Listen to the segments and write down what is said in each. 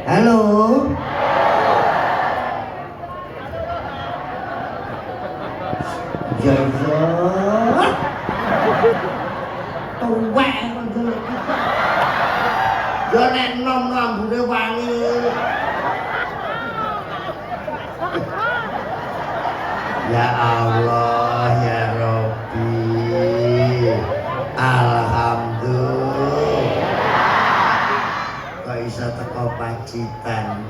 Halo. Jaja. Tuwek kok. Yo nek nom rambune wangi. Ya Allah, ya Rabbi. Alhamdulillah. Kok iso teko Pacitan.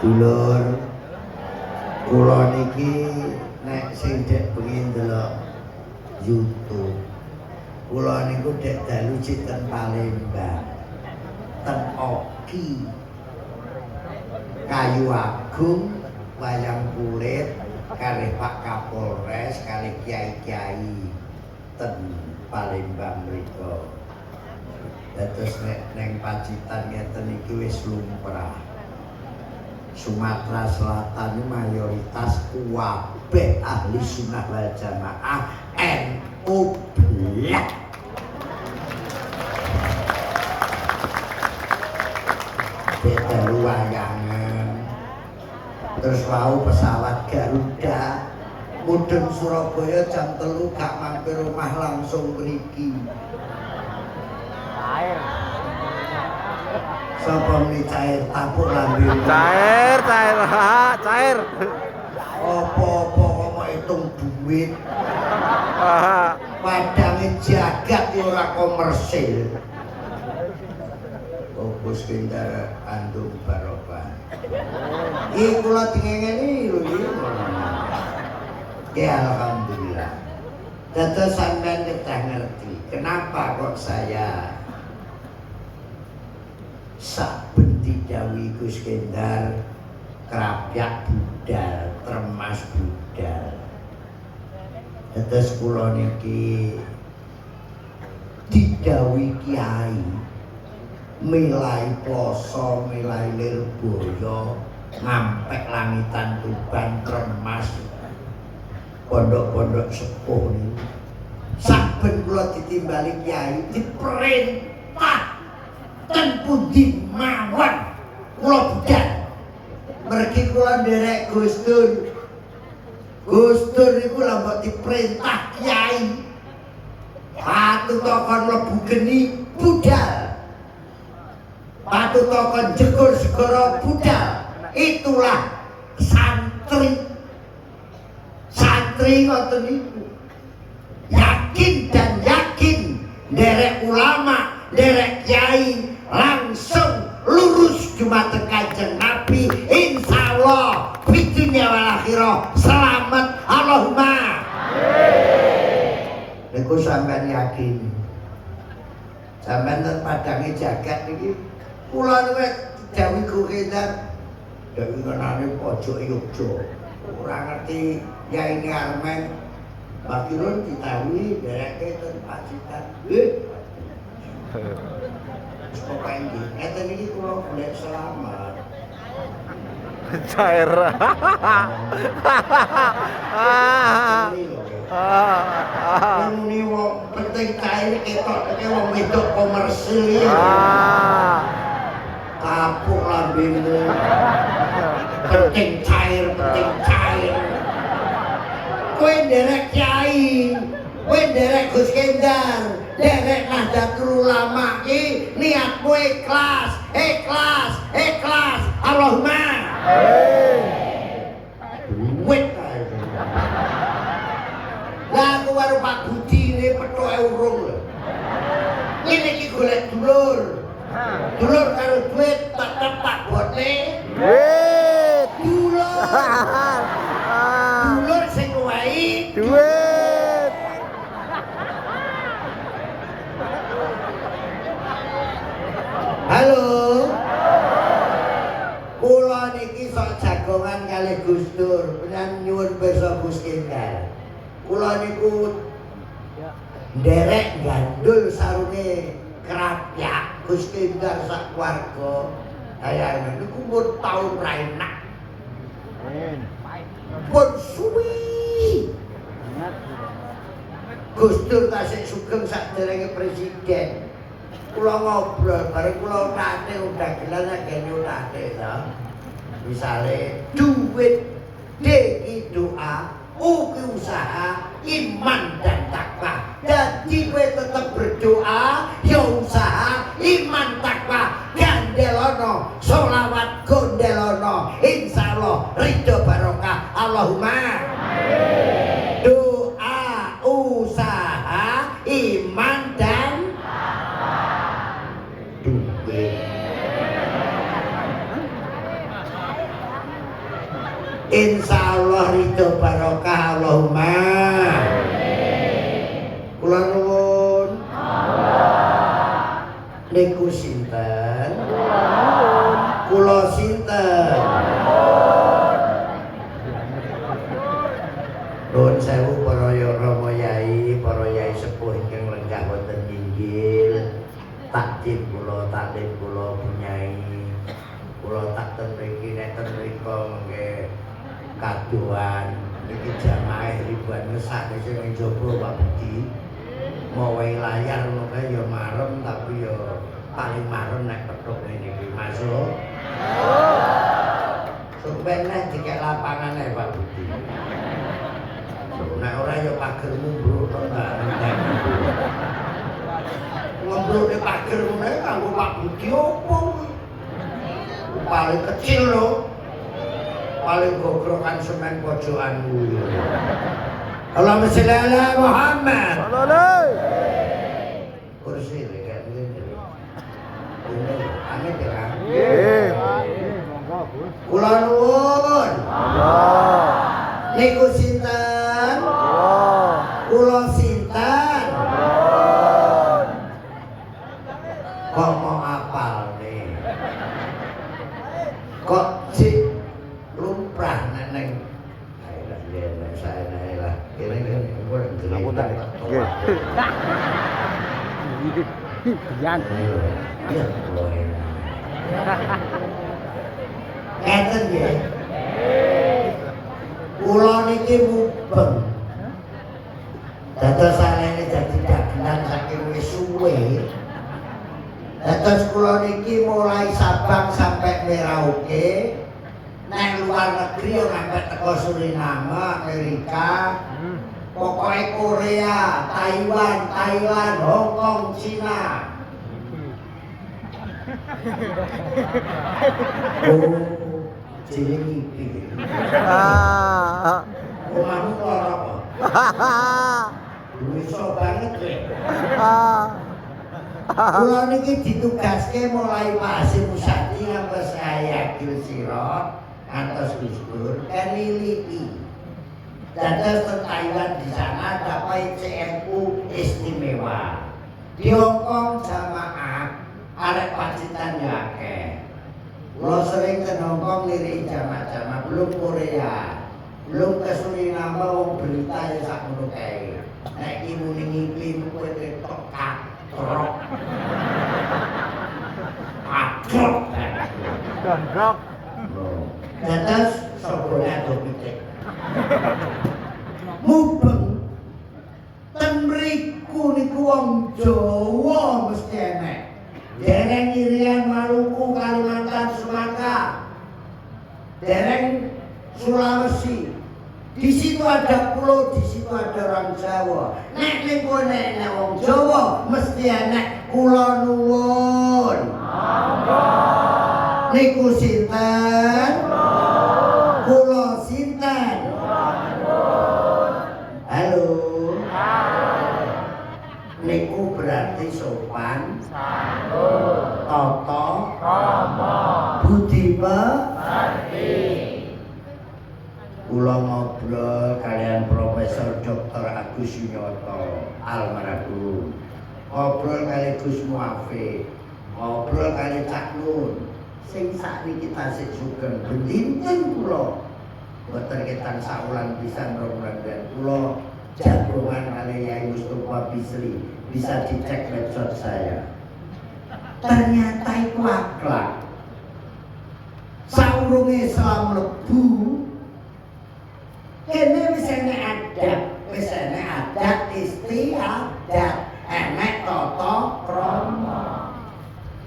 Dulur, kula niki nek sing dek pengen delok YouTube. Kula niku dek dalu ten Palembang. Ten Oki. Kayu Agung, wayang kulit, kalih Pak Kapolres, kalih kiai-kiai ten Palembang mriku. Dados nek neng Pacitan ngeten iki wis lumrah. Sumatera Selatan ini mayoritas kabeh ahli sunnah wal jamaah NU blak. Beda wayangan. Terus wau pesawat Garuda mudhun Surabaya jam 3 gak mampir rumah langsung mriki. Cair. Sapa muni cair tapuk lambe. Cair. Apa-apa kok mau hitung duit. Padange jagat ya ora komersil. Gus Kendar andung barokah. Iki kula dingengeni lho iki. Ya alhamdulillah. Dados sampean kedah ngerti kenapa kok saya saben didhawuhi Gus Kendar krapyak budal, tremas budal. Dados kula niki didhawuhi kiai milai ploso, milai Lirboyo, ngampek langitan Tuban, tremas pondok-pondok sepuh niku. Saben kula ditimbali kiai diperintah ten pundi mawon kula budal. Mergi kula nderek Gus Dur. Gus Dur niku lha mbok diperintah kiai. Patu tokon mlebu geni budal. Patu tokon jegur segara budal. Itulah santri. Santri ngoten niku. Yakin dan yakin nderek ulama, nderek kiai langsung lurus dumateng Kanjeng Nabi, insyaallah fid dunya wal akhirah selamat Allahumma amin. Niku sampean yakin. Sampean ten padange jagat niki kula niku dawuh Gus Kendar dawuh ngenane pojok Yogya. Ora ngerti Yai Armen Bakirun ditawi dereke ten Pacitan. Pokoke iki ngeten iki kula golek selamat. Cair. Muni wong penting cair ketoke wong wedok komersil. Kapuk lambemu. Penting cair. Kowe nderek kiai, kowe nderek Gus Kendar, nderek Nahdlatul Ulama iki niatmu ikhlas. Allahumma amin. Duit kae. Lah aku karo Pak Budi ne pethoke urung lho. Ngene iki golek dulur. Dulur karo duit tak botne. Duit. Dulur sing ngowahi Duit. Halo. Kula niki sok jagongan kalih Gus Dur, pengen nyuwun pirsa Gus Kendar. Kula niku nderek gandul sarune krapyak Gus Kendar sak keluarga. Kaya niku pun taun ra enak. Pun suwi. Gus Dur tasik sugeng saderenge presiden. kula ngobrol bareng kula nate udah gelas ngene nate to. Misale duit iki doa, uki usaha, iman dan takwa. Jadi kowe tetep berdoa, ya usaha, iman takwa, gandelono, sholawat gondelono, insyaallah ridho barokah. Allahumma amin. Doa, usaha, iman dan duit. Insyaallah ridho barokah. Allahumma kula nuwun niku sinten kula sinten nuwun sewu para rama yai para yai sepuh ingkang lenggah wonten inggil takdim kula punyai kula tak ten mriki neten mrika mengke kaduan iki jamaah ribuan ngesak sing njaba Pak Budi mau wae layar ngono kae ya marem tapi ya paling marem nek petuk ngene iki masuk sampeyan nek dikek lapangan ae Pak Budi nek ora ya pagermu mbruk to ta ngombrok nek pager ngene kanggo Pak Budi opo paling kecil lho paling gogrokan semen pojokanmu. Allahumma sholli ala Muhammad. Kursi kayak ngene. Amin ya. Nggih. Kula nuwun. Niku sinten? Kula sinten? Kok mau apal nih? Kok si lumrah neneng ayolah ya saya lah kene kok ngapunten nggih yan ya boleh ngeten nggih kula niki mubeng dados salene dadi dagelan saking wis suwe dados kula niki mulai Sabang sampai Merauke nang luar negeri sampai teko Suriname, Amerika, pokoknya Korea, Taiwan, Hong Kong, Cina. Oh, cilik iki. Omahmu lara apa? Bisa banget kowe. Kula niki ditugaske mulai Pak Hasyim Musadi ngantos saya Gilsirot atas Gus Dur keniliki dados ke Taiwan di sana dapat CNU istimewa di Hong Kong jamaah arek pacitan ya akeh kula sering ke Hong Kong lirik jamaah belum Korea belum ke Suriname wong berita ya sakmono kae nek iki muni ngimpi kowe ketok katrok katrok dados sobone ado pitik. Mubeng ten mriku niku wong Jawa mesti enek. Dereng Irian, Maluku, Kalimantan, Sumatera. Dereng Sulawesi. Di situ ada pulau, di situ ada orang Jawa. Nek niku nek wong Jawa mesti enek kula nuwun. Niku sinten? Kula sinten? Halo. Niku berarti sopan, tata, budi pekerti. Kula ngobrol kalian Profesor Dr. Agus Yunyoto almarhum. Ngobrol kali Gus Muafik, ngobrol kali Cak Nun. Sing sakniki tasik sugeng bendinten kula. Mboten ketan saulan pisan rong bulan kula jagongan kali Yai Mustofa Bisri. Bisa dicek website saya. Ternyata itu akhlak. Saurunge Islam lebu kene wis enek adab, wis enek adat istiadat, enek tata krama.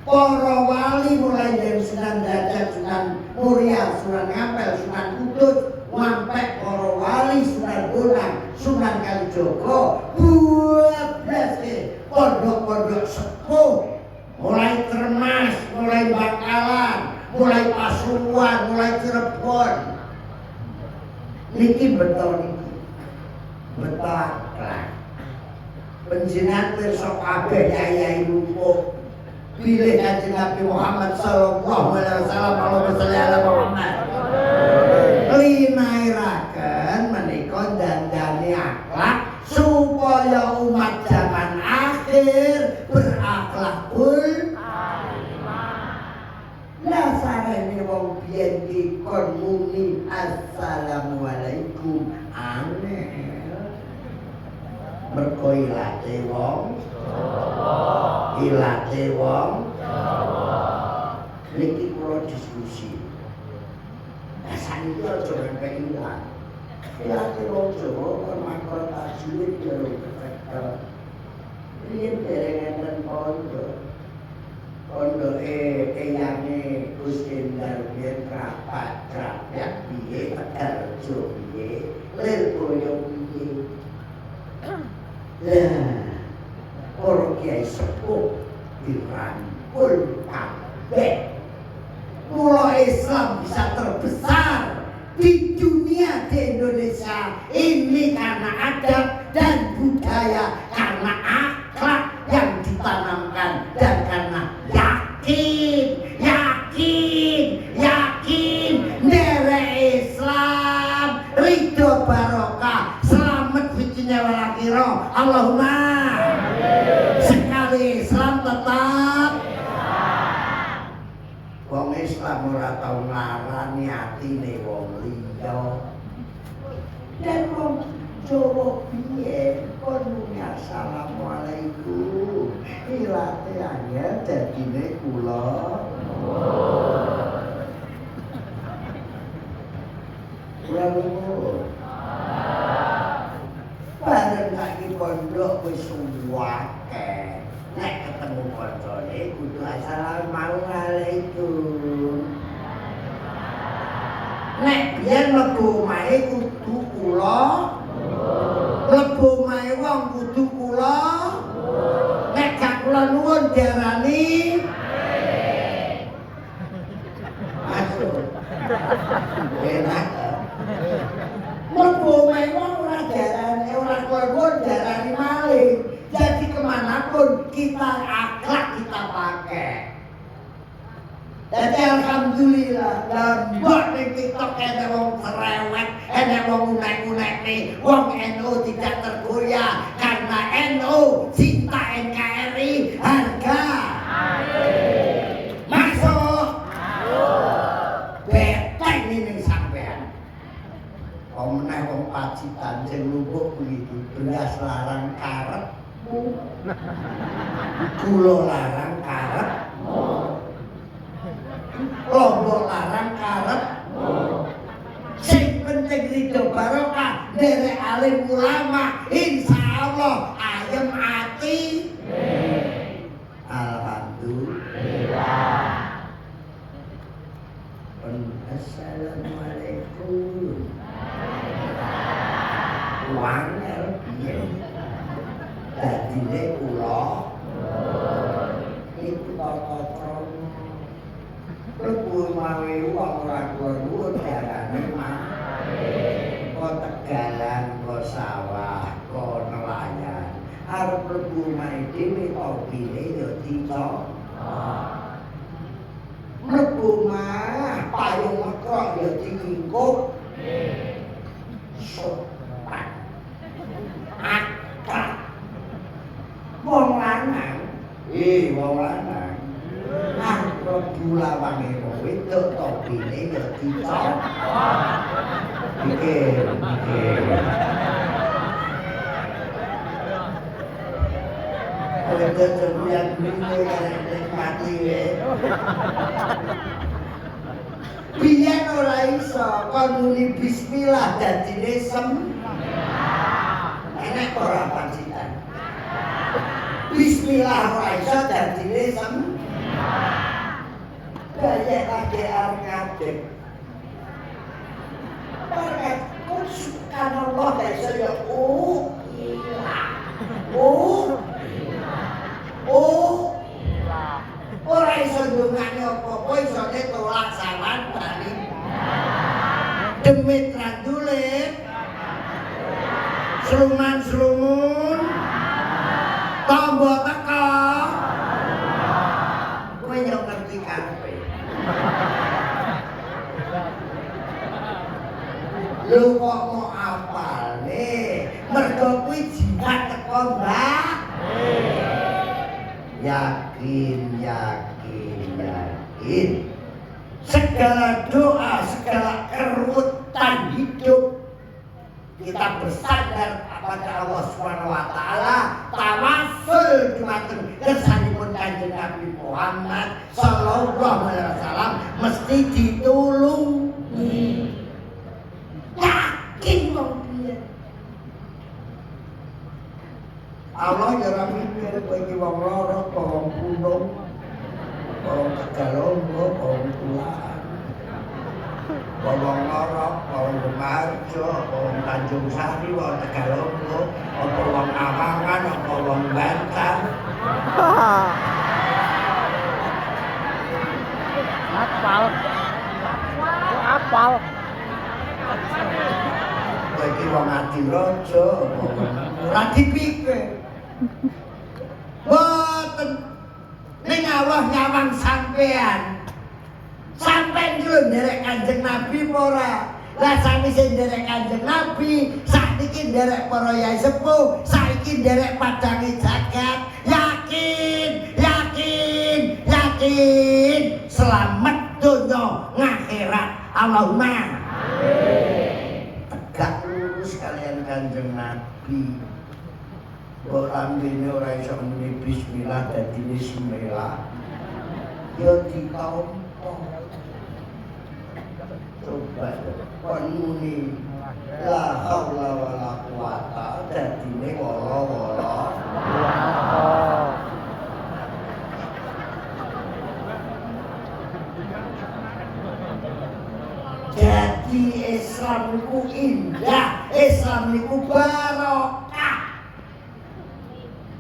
para wali mulai dari Sunan Derajat, Sunan Muria, Sunan Ampel, Sunan Kudus, sampai para wali Sunan Bonang, Sunan Kalijogo, 12 pondok-pondok sepuh, mulai Termas, mulai Bangkalan, mulai Pasuruan, mulai Cirebon. Niki betul niki, betul akhlak. Penjenengan pirsa kabeh yai lumpuh. Pilih Kanjeng Nabi Muhammad sallallahu alaihi wasallam, Allahumma sholli ala Muhammad. Linairaken menika dandani akhlak supaya umat zaman akhir berakhlakul lah sarene wong biyen dikon muni assalamualaikum aneh mergo ilate wong niki kula diskusi saniki aja sampai ilang ilate wong Jawa kon makro tajwid yo kepek riyen dereng enten pondoke eyange Gus Endar biyen rapat piye Tegalrejo piye Lirboyo piye lah para kiai sepuh dirangkul kabeh. Mula Islam bisa terbesar di dunia, di Indonesia ini karena adab dan budaya, karena akhlak yang ditanamkan dan karena yakin derek Islam ridho barokah selamat bijinya walakiro Allahumma sekali Islam tetap wong Islam ora tau ngarani atine wong liya dan wong Jawa biyen kon muni assalamualaikum ilate anyar dadine kula bareng lagi pondok wis akeh nek ketemu kancane kudu assalamualaikum nek biyen mlebu omahe kudu kula mlebu omahe wong kudu kula nek gak kula nuwun diarani masuk enak mlebu omahe wong ora diarani ora kula nuwun diarani maling. Jadi kemanapun kita akhlak kita pakai. Jadi alhamdulillah lembok ning TikTok ada wong cerewet, ada wong unek-unek nih, wong NU tidak tergoyah karena NU cinta NKRI harga. Masuk. Beteng ini sampean. Omneh wong Pacitan sing lubuk begitu, beras larang karet. Gula larang karepmu lombok larang karepmu sing penting ridho barokah derek alim ulama insyaallah ayem ati alhamdulillah. Assalamualaikum wangel piye dadine kula iku tata krama mlebu mawe wong ora kuwat diarani maling kok tegalan kok sawah kok nelayan arep mlebu mawe dhewe opine yo dicok mlebu mah payung mekrok yo dingkuk sopan akal wong lanang wong lanang mlebu lawange wong wedok topine yo dicok pikir wedok sembilan minggu karek mati biyen ora iso kon muni bismillah dadine enak ora pancitan bismillah ora iso dadine GR ngadeg. Mereka kok subhanallah gak iso ya ora iso ndongane apa-apa isone tolak sawan bali. Demit randulit. Sluman-slumun. Tombo teka. Kowe yo ngerti kabeh. Lho kok mau apalne? Mergo kuwi jimat teko, Mbak. Yakin. Segala doa, segala kerutan hidup kita bersandar kepada Allah Subhanahu wa taala, tawassul dumateng kersanipun Kanjeng Nabi Muhammad sallallahu alaihi wasallam mesti ditulungi. Yakin wong piye? Allah ya ora mikir kowe iki wong lara apa wong gunung, wong Tegalongo, wong Tulaan. Wong Lorok, wong Demarjo, wong Tanjung Sari, wong Tegalongo, apa wong Awangan, apa wong Banten. Apal. Kowe iki wong Adirojo, ora dipikir. Boten ning Allah nyawang sampean. Sampai dulu nderek Kanjeng Nabi ora. Lah sakwise nderek Kanjeng Nabi, saiki nderek para yai sepuh, saiki nderek padange jagat. Yakin. Selamat donya ngakhirat. Allahumma amin. Tegak lurus kalian Kanjeng Nabi. Kok lambene ora iso muni bismillah dadi bismillah. Yo ditompo. Coba kon muni la haula wala quwata dadine wala-wala. Jadi Islam niku indah, Islam niku barokah.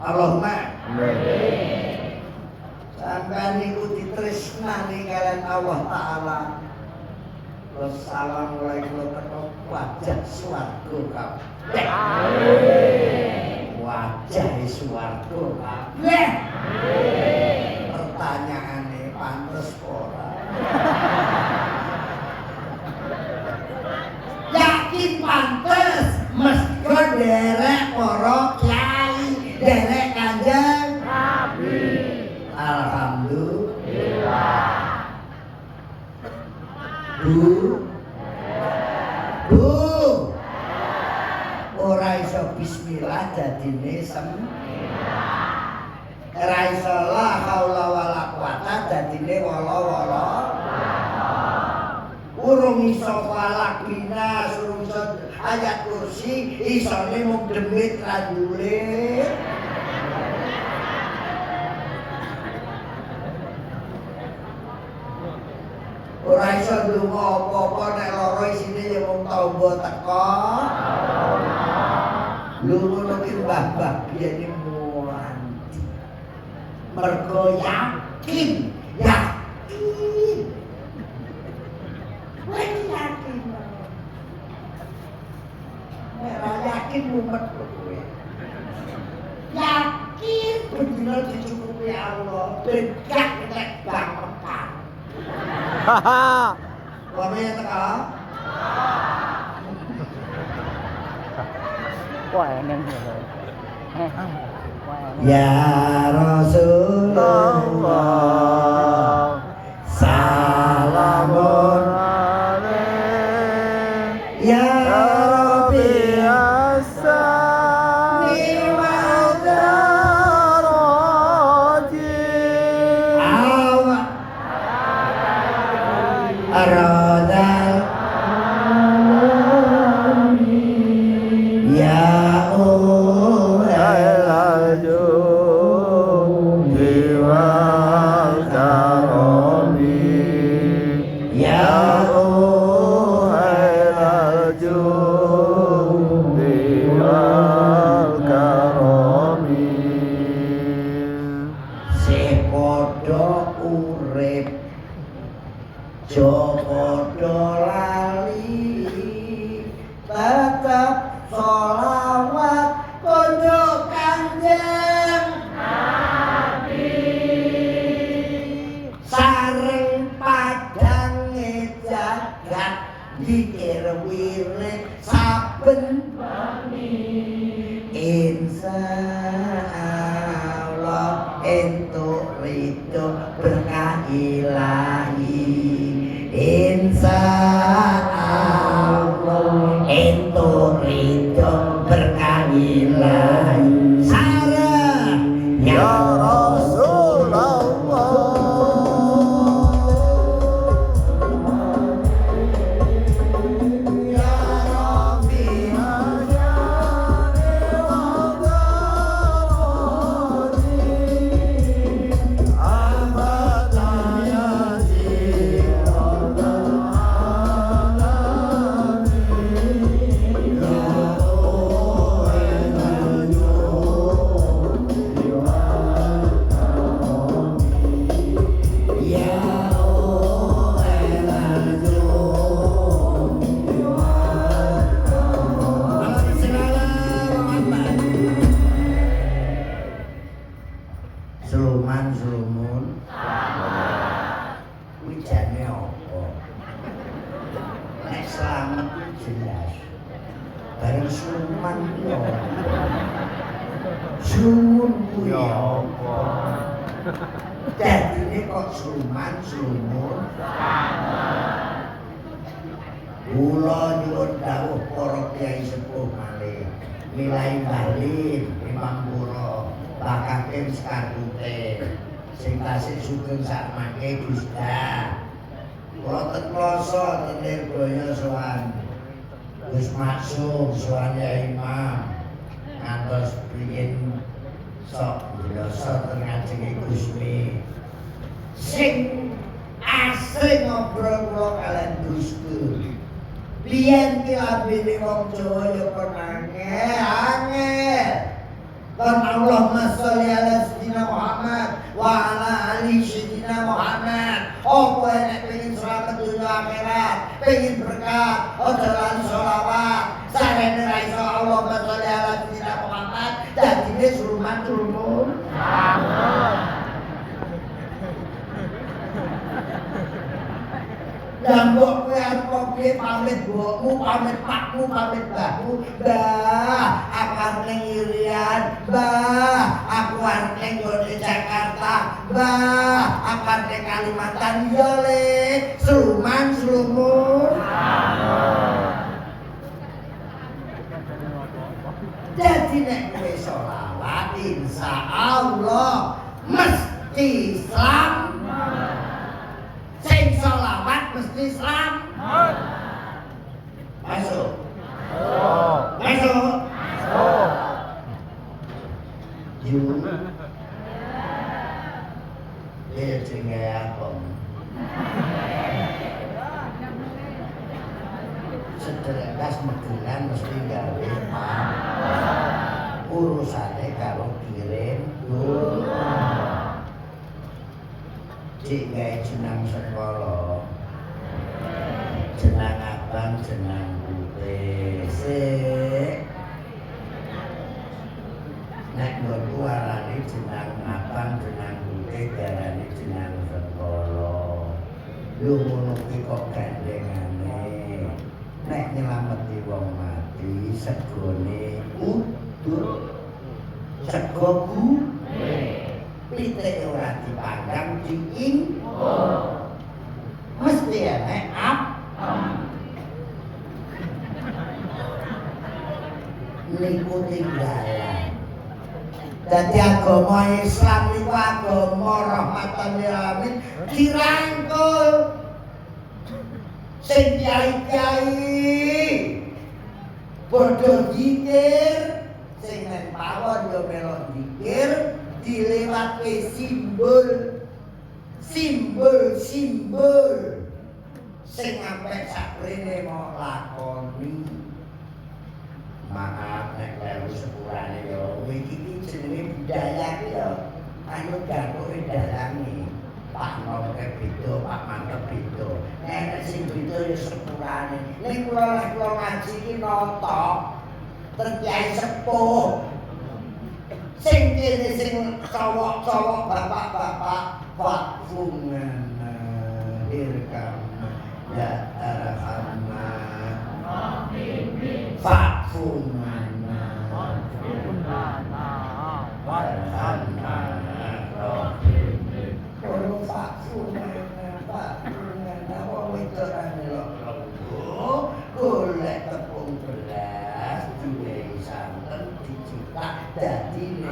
Allahumma amin. Sampeyan niku ditresnani kalian Allah taala. Wassalamualaikum wajah swarga kabeh. Amin. Wajah swarga kabeh. Amin. Pertanyaane pantes ora? Yakin pantes mesti derek para kiai, derek Kanjeng Nabi. Alhamdulillah. Bu, ora iso bismillah dadine semillah. Ora iso la haula wala quwata dadine wala-wala. Urung iso falak binas, urung iso ayat kursi, isone mung demit randulit. Ora iso ndonga apa-apa nek lara isine ya mung tamba teka. Lho ngono ki mbah-mbah biyene muwanti. Mergo yakin. Kowe yakin. Nek ora yakin mumet kowe. Yakin bener dicukupi Allah, begak nek bangketan. Haha. Wame teka. Wah, eneng. Ya Rasulullah salamun alaik ya Rabbi as-sami wa daraji aradal ya al-ajub wa padha urip aja padha lali tetep sholawat konjo Kanjeng Nabi sareng padange jagat dikir wirid saben insyaallah entuk ridho berkah ilahi insyaallah entuk ridho berkah ilahi sareng ya Rasulullah Sluman wijane apa nek slamet jelas bareng sluman yo sumun kuwi apa dadine kok sluman slumun kula nyuwun dawuh para kyai sepuh malih milai bali Imam Pura bakaken sekardute sing tasih sugeng sakmangke Gusta kula ten kloso ten Lirboyo sowan Gus Maksum sowan Yai Imam ngantos priyen sok biasa ten ngajenge Gusmi sing asring ngobrol kula kalian Gusku biyen ki lambene wong Jawa ya kon angel kan Allahumma sholli ala sayyidina Muhammad wa ala ali sayyidina Muhammad apa enek pengen selamat dunia akhirat pengen berkah aja lali sholawat sarene ra iso Allahumma sholli ala sayyidina Muhammad dadine suluman-sulumun Gambok kowe arep piye pamit mbokmu, pamit pakmu, pamit mbahmu. Mbah, aku arep ning Irian. Mbah, aku arep ning Jakarta. Mbah, aku arep ning Kalimantan yo le. Sluman slumun. Jadi nek kowe sholawat insyaallah mesti selamat. Sing sholawat mesti selamat. Masuk. Masuk. Yuk. Dia tinggal apa? Sederekas megelan mesti gawe urusane karo kirim cik gawe jenang sekolah jenang abang jenang putih sik nek nggonku arane jenang abang jenang putih darane jenang sekolah lu ngono kuwi kok gandengane nek nyelameti wong mati segone utuh sego pitik ora dipanggang diing mesti enek niku tinggalan dadi agama Islam niku agama rahmatan lil alamin dirangkul sing kiai-kiai padha zikir sing nek pawon yo melok zikir dilewatke simbol sing ampek saprene mau lakoni maaf nek karo sepurane yo iki jenenge budaya ki yo ayo jagoke dalangi Pak Ngomke beda, Pak Mantep beda. Nek sing beda ya sepurane. Ning kula ngaji iki nata terkiai sepuh. Sing kene sing cowok-cowok bapak-bapak fakfungan dirkam ya arhamna fakfungan warhamna kalau fakfungan wong wedok golek tepung beras duwe santen dicetak dadi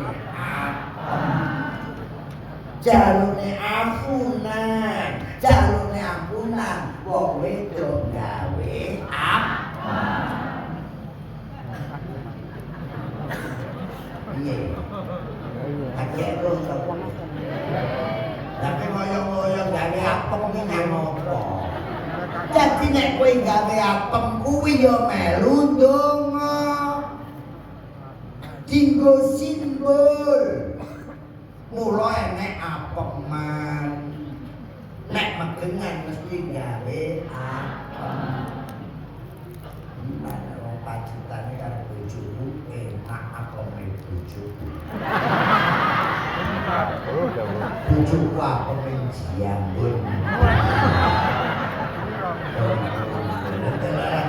jalune ampunan wong wedok gawe piye akeh kok tapi ngoyo-ngoyo gawe apem iki nang opo dadi nek kowe gawe apem kuwi ya melu ndonga dinggo simbol mula enek apeman nek megengan mesti gawe apem mana wong pacutane karo bojomu enak apeme bojoku bojoku apeme jiambun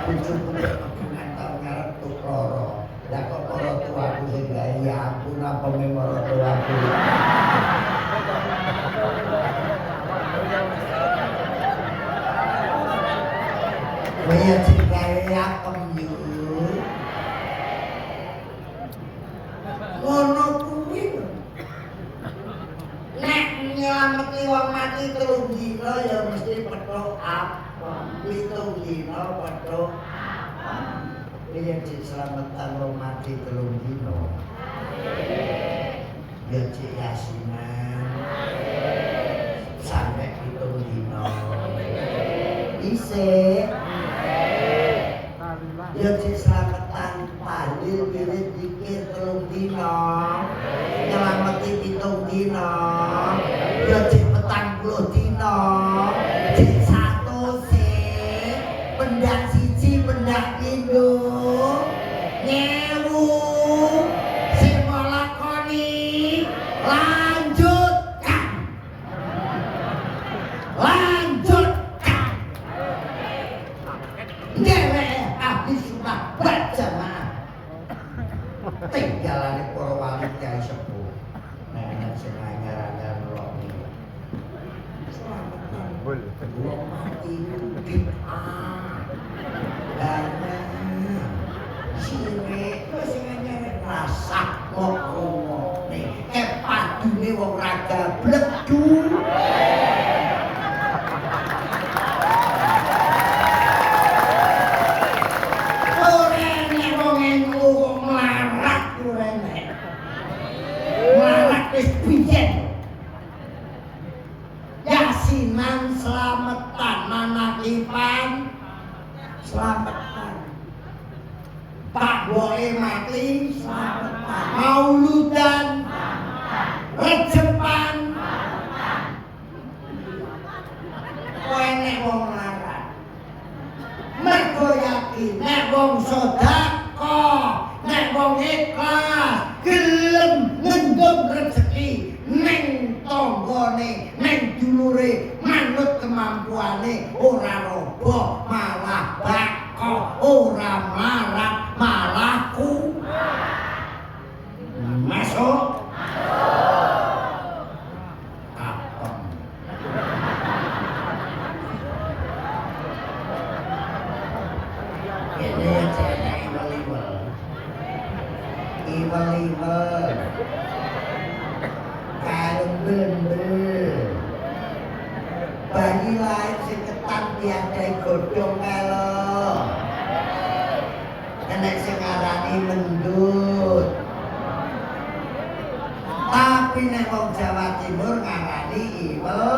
bojoku megengan tau ngarep tuk loro lah kok para tuaku sing gawe ya ampun apeme para tuaku Kaya cinggawe apem yuk ngono kuwi nek nyelameti wong mati 3 dina ya mesti petuk apem 7 dina petuk apem kaya diselametan wong mati 3 dina ya cik yasinan sampai 7 dina isih ya diselametan tahlil wirid zikir 3 dina nyelameti 7 dina ya dik 40 dina dik 100 pendak siji pendak pindho nyewu sing nglakoni lanjutkan habis sudah berjamaah tinggalane para wali kiai sepuh nek sing anyar-anyar melok iki selamatan wong mati bid'ah dana sirik sing anyar rasa ngomong padune wong raga bledu Yasinan selamatan manakipan selamatan Pak Boe mati selamatan mauludan rejepan kowe nek wong larat mergo yakin nek wong sedekah nek wong ikhlas gelem ngendhem rezeki ning tanggane ning dulure manut kemampuane ora roboh malah bako ora marah malah ku masuk apem ini jane iwal-iwal kalung bel-bel bayi lain sing ketan diadai godhong kelo enek sing ngarani mendut tapi nek wong Jawa Timur ngarani iwel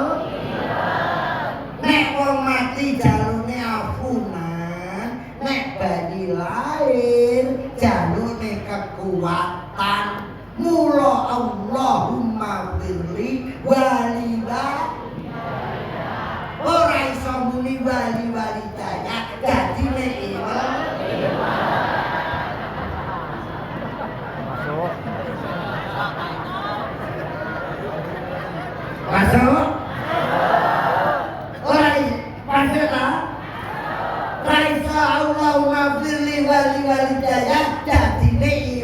nek wong mati jalune afunan nek bayi lain jalune kekuatan mula Allahumma ora iso muni wali daya dadi nek masuk ora masuk ta Raisa Allah ngafirli wali daya dadi nek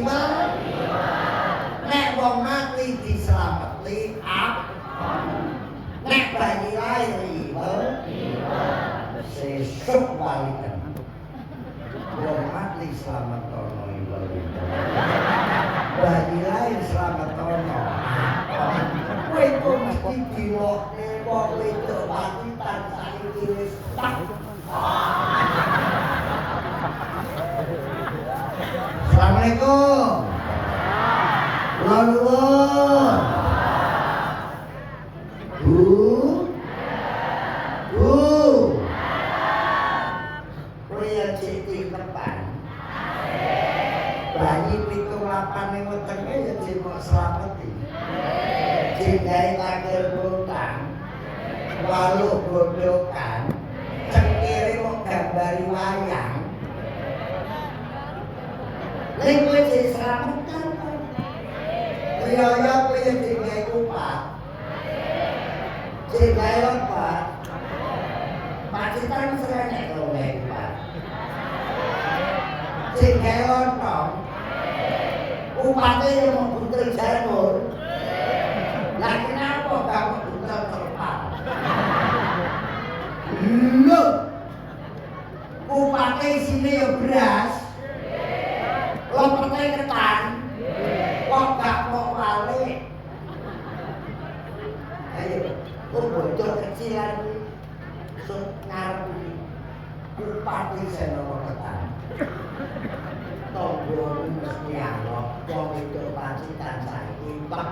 nek wong mati diselametli nek bayi lahir sesuk balikan wong mati selamat ono bayi lahir selamat ono kowe kok mesti diwokne kok wedok mati tansah iki wis tak Assalamualaikum kula nuwun bayi pitung lapan yang wetenge ya jemok selameti jenggai takir butang waluh bodokan cengkiri mau gambari wayang ini gue jadi selametan riyaya gue yang jenggai kupat jenggai lompat pacitan seranya kalau gak kupat jenggai lontong upate yang mau buntel janur lah kenapa kamu buntel terlepas lho upate isinya ya beras lompatnya ketan kok gak mau balik ayo bocor kecilan ngarep upate senono ketan tonggo mesti ana wong itu pacitan saiki Pak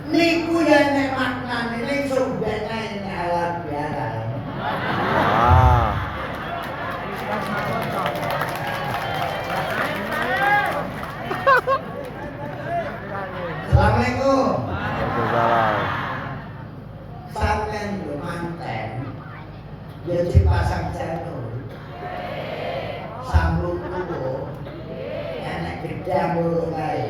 niku ya nek maknane ning sumbene alam biara Assalamualaikum sampeyan yo manten ya dipasang janur sambung tubuh enek gedang loro kae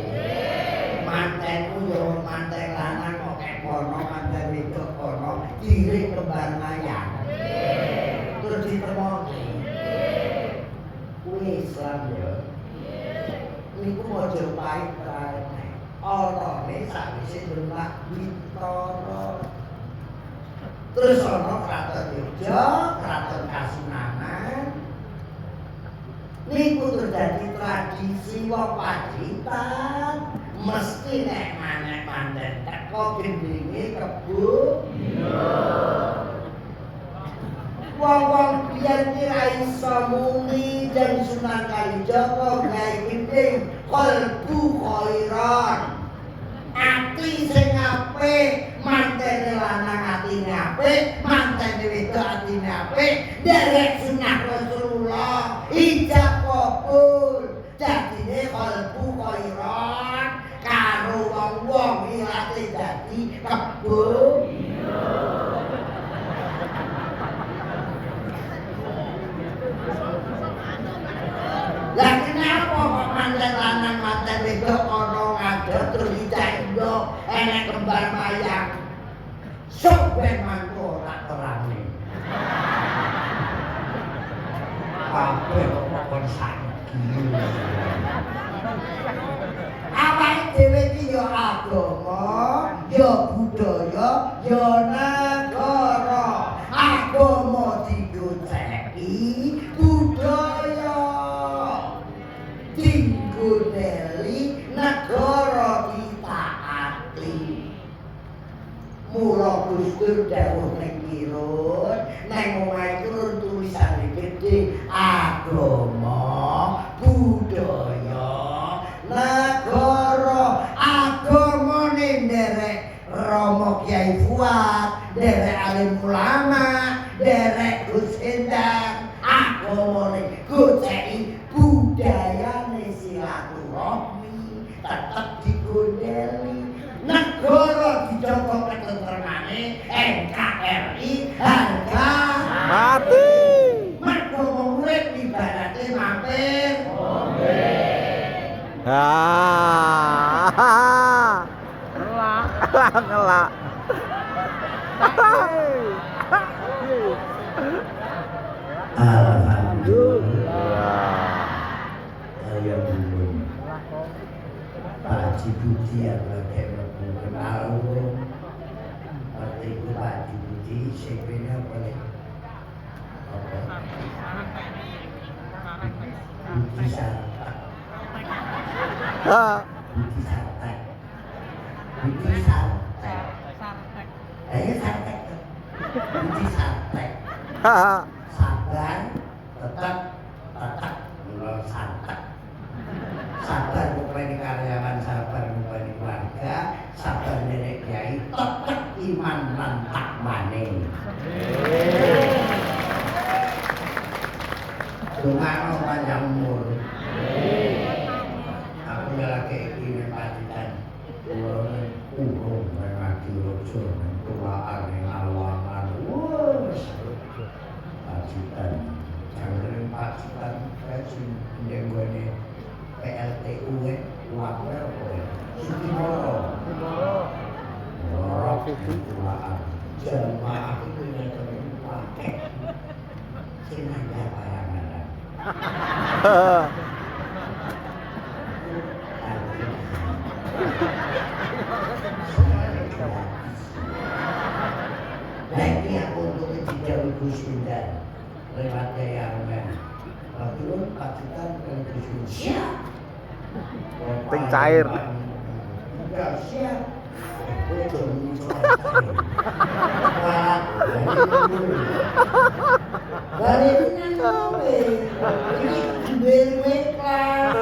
mantenmu yo manten lanang kok kono manten wedok kono kirim kembar mayang terus ditemoki kuwi Islam yo niku aja pahit kae orone sawise lumak Bintoro terus ana kraton Yogya kraton Kasunanan niku terjadi tradisi wong Pacitan mesti nek manek manten teko gendinge kebo wong-wong biyen ki ra iso muni jan Sunan Kalijaga gawe gending kalbu khairan ati sing apik mantene lanang atine apik mantene wedok atine apik derek sunah Rasulullah ijab kabul dadine kalbu khairan karo wong-wong ilate dadi kebo lah kenapa kok manten lanang manten wedok ana ngadeg terus dicaindo enek kembar mayang sok ben mantu ora terane kabeh kok kon saiki awake dhewe iki ya agama ya budaya ya nagara agama digoceki budaya tingguneli negara ditaati mula Gustur dawuh ning kirun nang omahe kirun tulisane gedhe agama budaya negara agamane nderek Rama Kyai Fuad nderek alim ulama nderek Gus Endang agamane goceki budayane silaturahmi tetep digono Ngelak. Alhamdulillah. Saya belum. Pak Cibuti yang lagi kenal. Waktu itu Pak Cibuti sebenarnya boleh. Budi Sartek. Budi Sartek. Budi Sartek. Ayo Sartek. Budi Sartek. Sabar, tetap, mulai Sartek. Sabar rupanya karyawan, sabar rupanya keluarga, sabar nenek kiai, tetap iman lan takwane. Dongano panjang umur. Aku lagi ingin pacitan. Kulon urung mengati rojo tulaan yang awaman. Pacitan. Jangan pacitan kasih jenggone PLTU wapel kowe. Sukimoro. Lorok tulaan. Jemaah itu yang pakai. Senada bayangan. Lagi aku untuk tidak Gus Indah lewat Yayangan. Waktu itu pacitan ke Gus Indah. Siap. Ting cair. Enggak siap. Dari ini nawe, ini duwe kelas.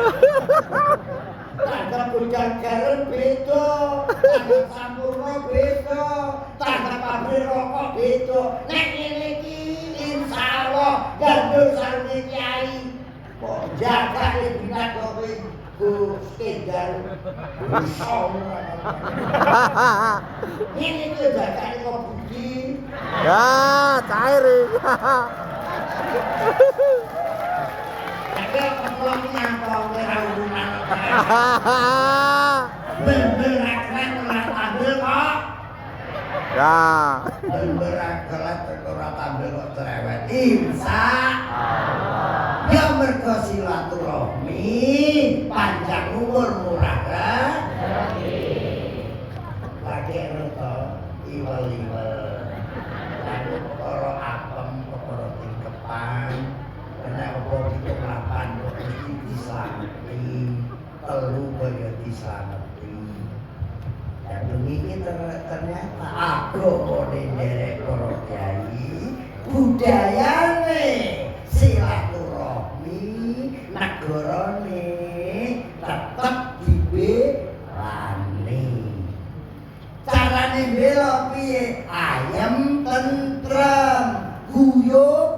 Tanggap bujang garam beda, tanggap sampurna beda, tanggap pabrik rokok beda. Nek ngene iki insyaallah gandul sarune kiai. Kok jaga binat kowe Gus Kendal. Ini tuh jaga kok budi. Ya, cair. Tapi kepulauan nyapa ora hubungan. Bener akran ora tampil kok. Ya. Bener akran ora tampil kok cerewet. Insyaallah. Ya mergo silaturahmi, panjang umur murah rezeki. Lagi roto iwal-iwal. Lalu perkara apem, perkara tingkepan. Karena apa itu mapan kok mesti dislameti, telu kaya dislameti. Dan demikian ternyata agama nderek para kiai, budayane silaturahmi, negarane tetep dibelani. Carane bela piye? Ayem tentrem, guyub